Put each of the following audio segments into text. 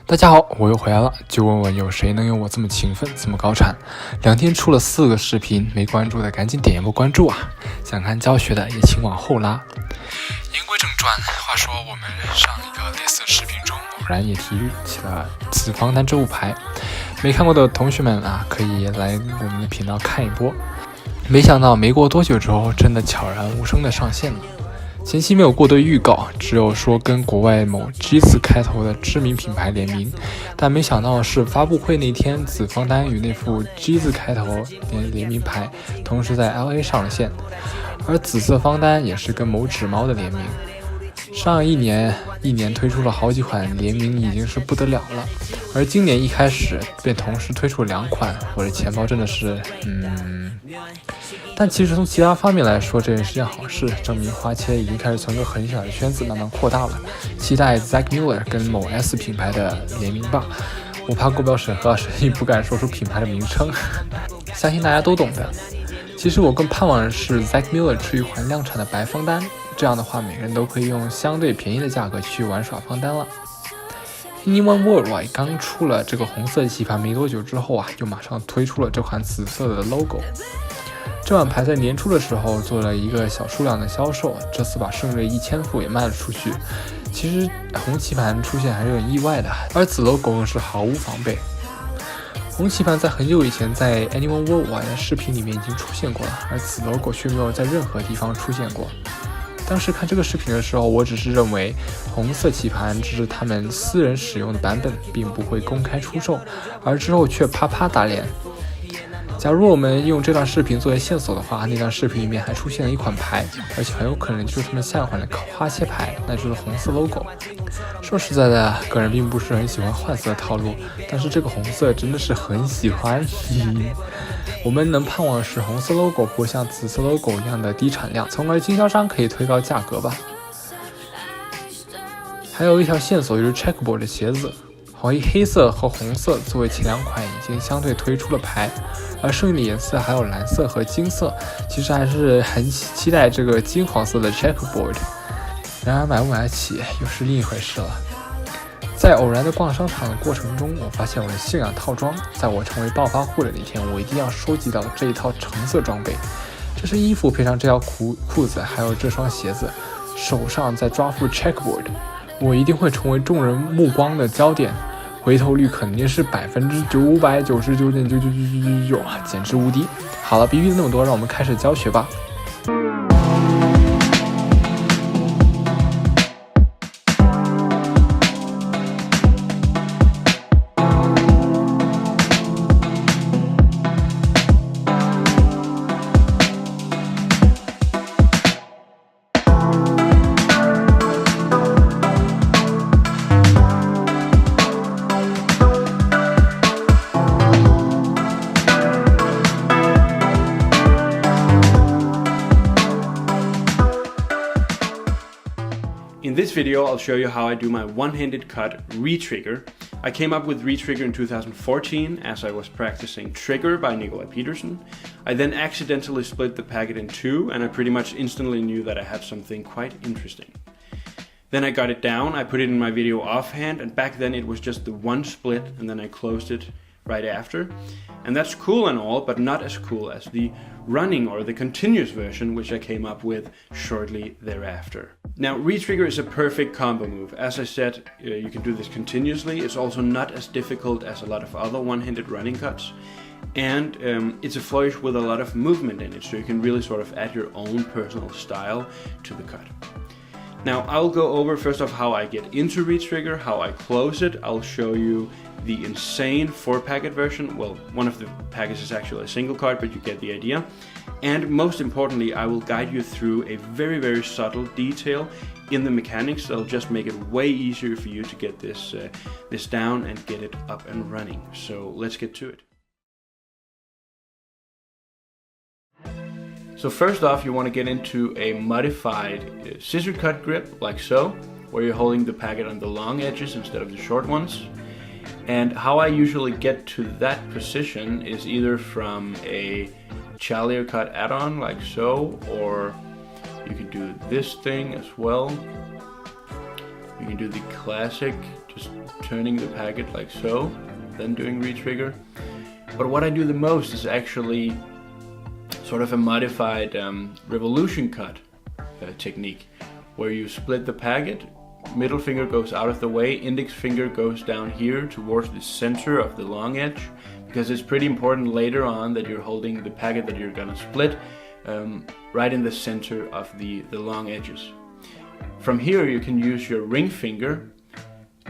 大家好，我又回来了。就问问有谁能有我这么勤奋，这么高产？2天出了4个视频，没关注的赶紧点一波关注啊！想看教学的也请往后拉。言归正传，话说我们上一个类似视频中，偶然也提起了紫方丹这副牌，没看过的同学们啊，可以来我们的频道看一波。没想到没过多久之后，真的悄然无声的上线了。前期没有过多预告，只有说跟国外某 G 字开头的知名品牌联名，但没想到是发布会那天，紫方丹与那副 G 字开头联名牌同时在 LA 上了线，而紫色方丹也是跟某纸猫的联名。上一年推出了好几款联名，已经是不得了了，而今年一开始便同时推出了2款，我的钱包真的是但其实从其他方面来说，这也是件好事，证明花切已经开始从一个很小的圈子慢慢扩大了。期待 Zack Miller 跟某 S 品牌的联名吧，我怕过不了审核，所以不敢说出品牌的名称，相信大家都懂的。其实我更盼望的是 Zack Miller 出一款量产的白方丹，这样的话每个人都可以用相对便宜的价格去玩耍方丹了。A1 Worldwide 刚出了这个红色棋盘没多久之后啊，就马上推出了这款紫色的 logo。这款牌在年初的时候做了一个小数量的销售，这次把胜锐1000副也卖了出去。其实红棋盘出现还是有点意外的，而紫 logo 更是毫无防备。红棋盘在很久以前在 A1 Worldwide 的视频里面已经出现过了，而紫 logo 却没有在任何地方出现过。当时看这个视频的时候，我只是认为红色棋盘只是他们私人使用的版本，并不会公开出售，而之后却啪啪打脸。假如我们用这段视频作为线索的话，那段视频里面还出现了一款牌，而且很有可能就是他们下一款的花切牌，那就是红色 logo。说实在的，个人并不是很喜欢换色的套路，但是这个红色真的是很喜欢。我们能盼望的是红色 logo 不会像紫色 logo 一样的低产量，从而经销商可以推高价格吧。还有一条线索就是 checkerboard 的鞋子，黑色和红色作为前2款已经相对推出了牌，而剩余的颜色还有蓝色和金色，其实还是很期待这个金黄色的 checkerboard。然而买不买得起又是另一回事了。在偶然的逛商场的过程中，我发现我的信仰套装，在我成为暴发户的那天，我一定要收集到这一套橙色装备。这身衣服配上这条裤子，还有这双鞋子，手上再抓副 checkerboard， 我一定会成为众人目光的焦点。回头率肯定是999.99999啊，简直无敌！好了，别逼那么多，让我们开始教学吧。In this video, I'll show you how I do my one-handed cut re-trigger. I came up with re-trigger in 2014 as I was practicing Trigger by Nikolai Peterson. I then accidentally split the packet in 2 and I pretty much instantly knew that I had something quite interesting. Then I got it down, I put it in my video offhand, and back then it was just the one split and then I closed it right after. And that's cool and all, but not as cool as the running or the continuous version, which I came up with shortly thereafter. Now, re-trigger is a perfect combo move. As I said, you can do this continuously. It's also not as difficult as a lot of other one-handed running cuts. And it's a flourish with a lot of movement in it, so you can really sort of add your own personal style to the cut. Now, I'll go over first off how I get into re-trigger, how I close it. I'll show you the insane 4-packet version. Well, one of the packets is actually a single card, but you get the idea. And most importantly, I will guide you through a very, very subtle detail in the mechanics that'll just make it way easier for you to get this down and get it up and running. So let's get to it. So first off, you want to get into a modified scissor cut grip, like so, where you're holding the packet on the long edges instead of the short ones. And how I usually get to that position is either from a Chalier cut add-on, like so, or you can do this thing as well. You can do the classic just turning the packet like so, then doing retrigger. But what I do the most is actually sort of a modified revolution cut technique, where you split the packet, middle finger goes out of the way, index finger goes down here towards the center of the long edge, because it's pretty important later on that you're holding the packet that you're gonna split right in the center of the long edges. From here you can use your ring finger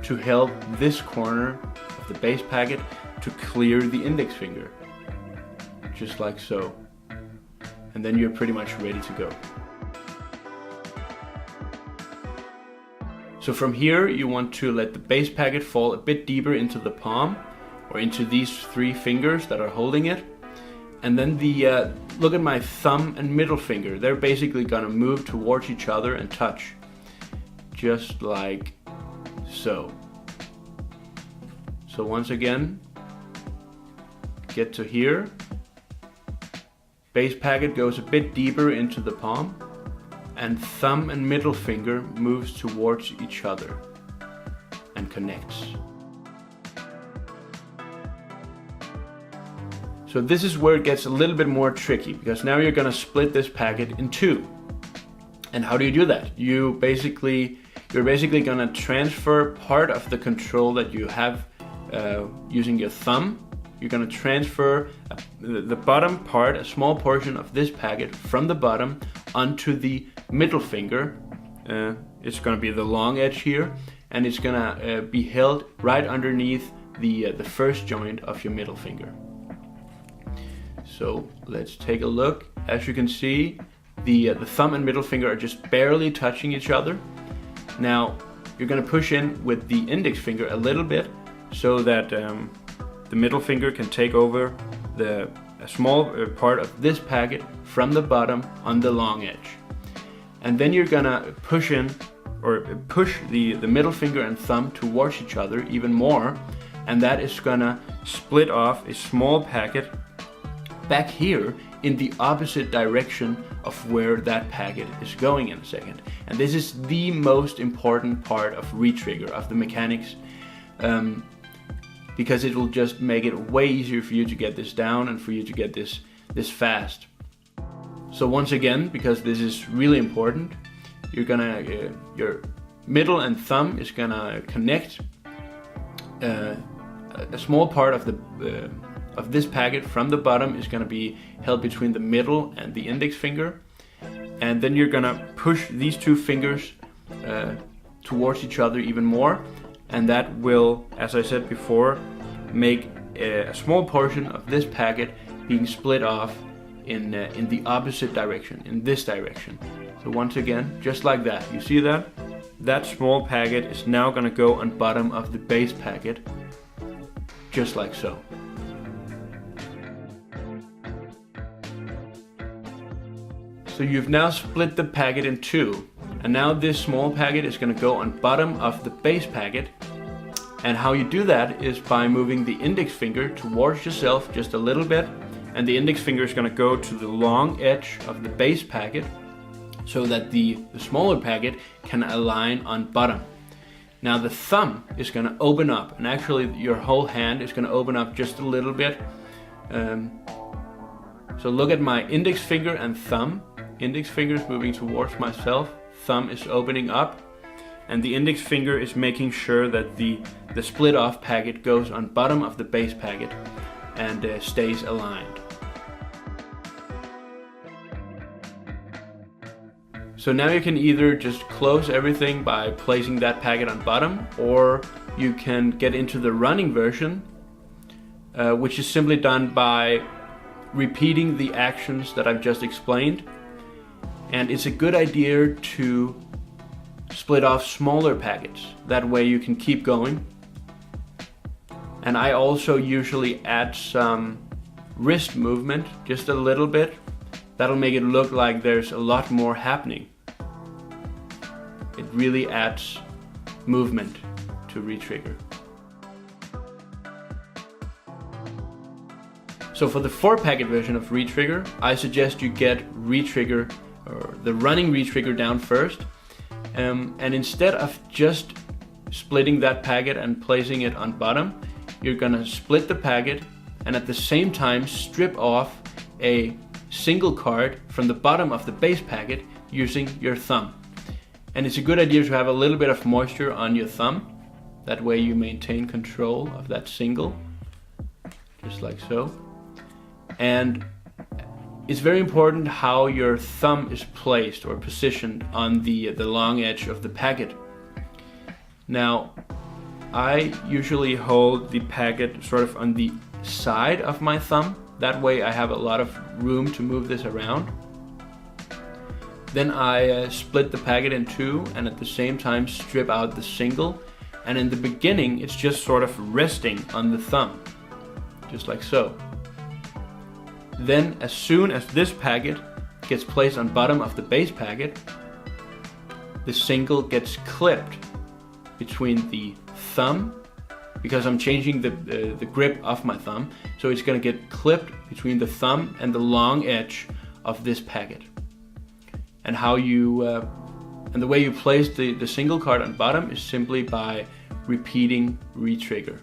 to help this corner of the base packet to clear the index finger, just like so. And then you're pretty much ready to go. So from here you want to let the base packet fall a bit deeper into the palm, or into these 3 fingers that are holding it. And then look at my thumb and middle finger. They're basically gonna move towards each other and touch, just like so. So once again, get to here. Base packet goes a bit deeper into the palm, and thumb and middle finger moves towards each other and connects. So this is where it gets a little bit more tricky, because now you're gonna split this packet in 2. And how do you do that? You're basically gonna transfer part of the control that you have using your thumb. You're gonna transfer the bottom part, a small portion of this packet from the bottom onto the middle finger. It's gonna be the long edge here, and it's gonna be held right underneath the first joint of your middle finger. So let's take a look. As you can see, the thumb and middle finger are just barely touching each other. Now you're gonna push in with the index finger a little bit, so that the middle finger can take over a small part of this packet from the bottom on the long edge. And then you're gonna push the middle finger and thumb towards each other even more, and that is gonna split off a small packet back here in the opposite direction of where that packet is going in a second. And this is the most important part of retrigger, of the mechanics, because it will just make it way easier for you to get this down and for you to get this fast. So once again, because this is really important, you're gonna your middle and thumb is gonna connect a small part of this packet from the bottom is gonna be held between the middle and the index finger, and then you're gonna push these 2 fingers towards each other even more, and that will, as I said before, make a small portion of this packet being split off in the opposite direction, in this direction. So once again, just like that, you see that? That small packet is now gonna go on bottom of the base packet, just like so. So you've now split the packet in 2, and now this small packet is going to go on bottom of the base packet. And how you do that is by moving the index finger towards yourself just a little bit, and the index finger is going to go to the long edge of the base packet, so that the smaller packet can align on bottom. Now the thumb is going to open up, and actually your whole hand is going to open up just a little bit. So look at my index finger and thumb. Index finger is moving towards myself, thumb is opening up, and the index finger is making sure that the split off packet goes on bottom of the base packet and stays aligned. So now you can either just close everything by placing that packet on bottom, or you can get into the running version, which is simply done by repeating the actions that I've just explained. And it's a good idea to split off smaller packets. That way you can keep going. And I also usually add some wrist movement, just a little bit. That'll make it look like there's a lot more happening. It really adds movement to retrigger. So for the 4-packet version of retrigger, I suggest you get retrigger, or the running retrigger, down first, and instead of just splitting that packet and placing it on bottom, you're gonna split the packet and at the same time strip off a single card from the bottom of the base packet using your thumb. And it's a good idea to have a little bit of moisture on your thumb. That way you maintain control of that single, just like so. And it's very important how your thumb is placed or positioned on the long edge of the packet. Now, I usually hold the packet sort of on the side of my thumb. That way I have a lot of room to move this around. Then I split the packet in two and at the same time strip out the single. And in the beginning, it's just sort of resting on the thumb, just like so. Then as soon as this packet gets placed on bottom of the base packet, the single gets clipped between the thumb, because I'm changing the grip of my thumb, so it's going to get clipped between the thumb and the long edge of this packet. And how you and the way you place the single card on bottom is simply by repeating retrigger.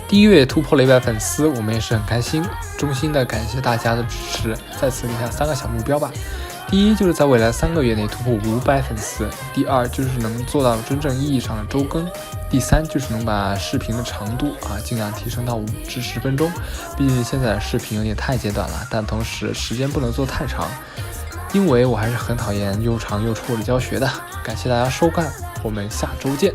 第1月突破了100粉丝，我们也是很开心，衷心的感谢大家的支持。在此立下3个小目标吧。第一，就是在未来3个月内突破500粉丝；第二，就是能做到真正意义上的周更；第三，就是能把视频的长度尽量提升到5至10分钟。毕竟现在的视频有点太简短了，但同时时间不能做太长，因为我还是很讨厌又长又臭的教学的。感谢大家收看，我们下周见。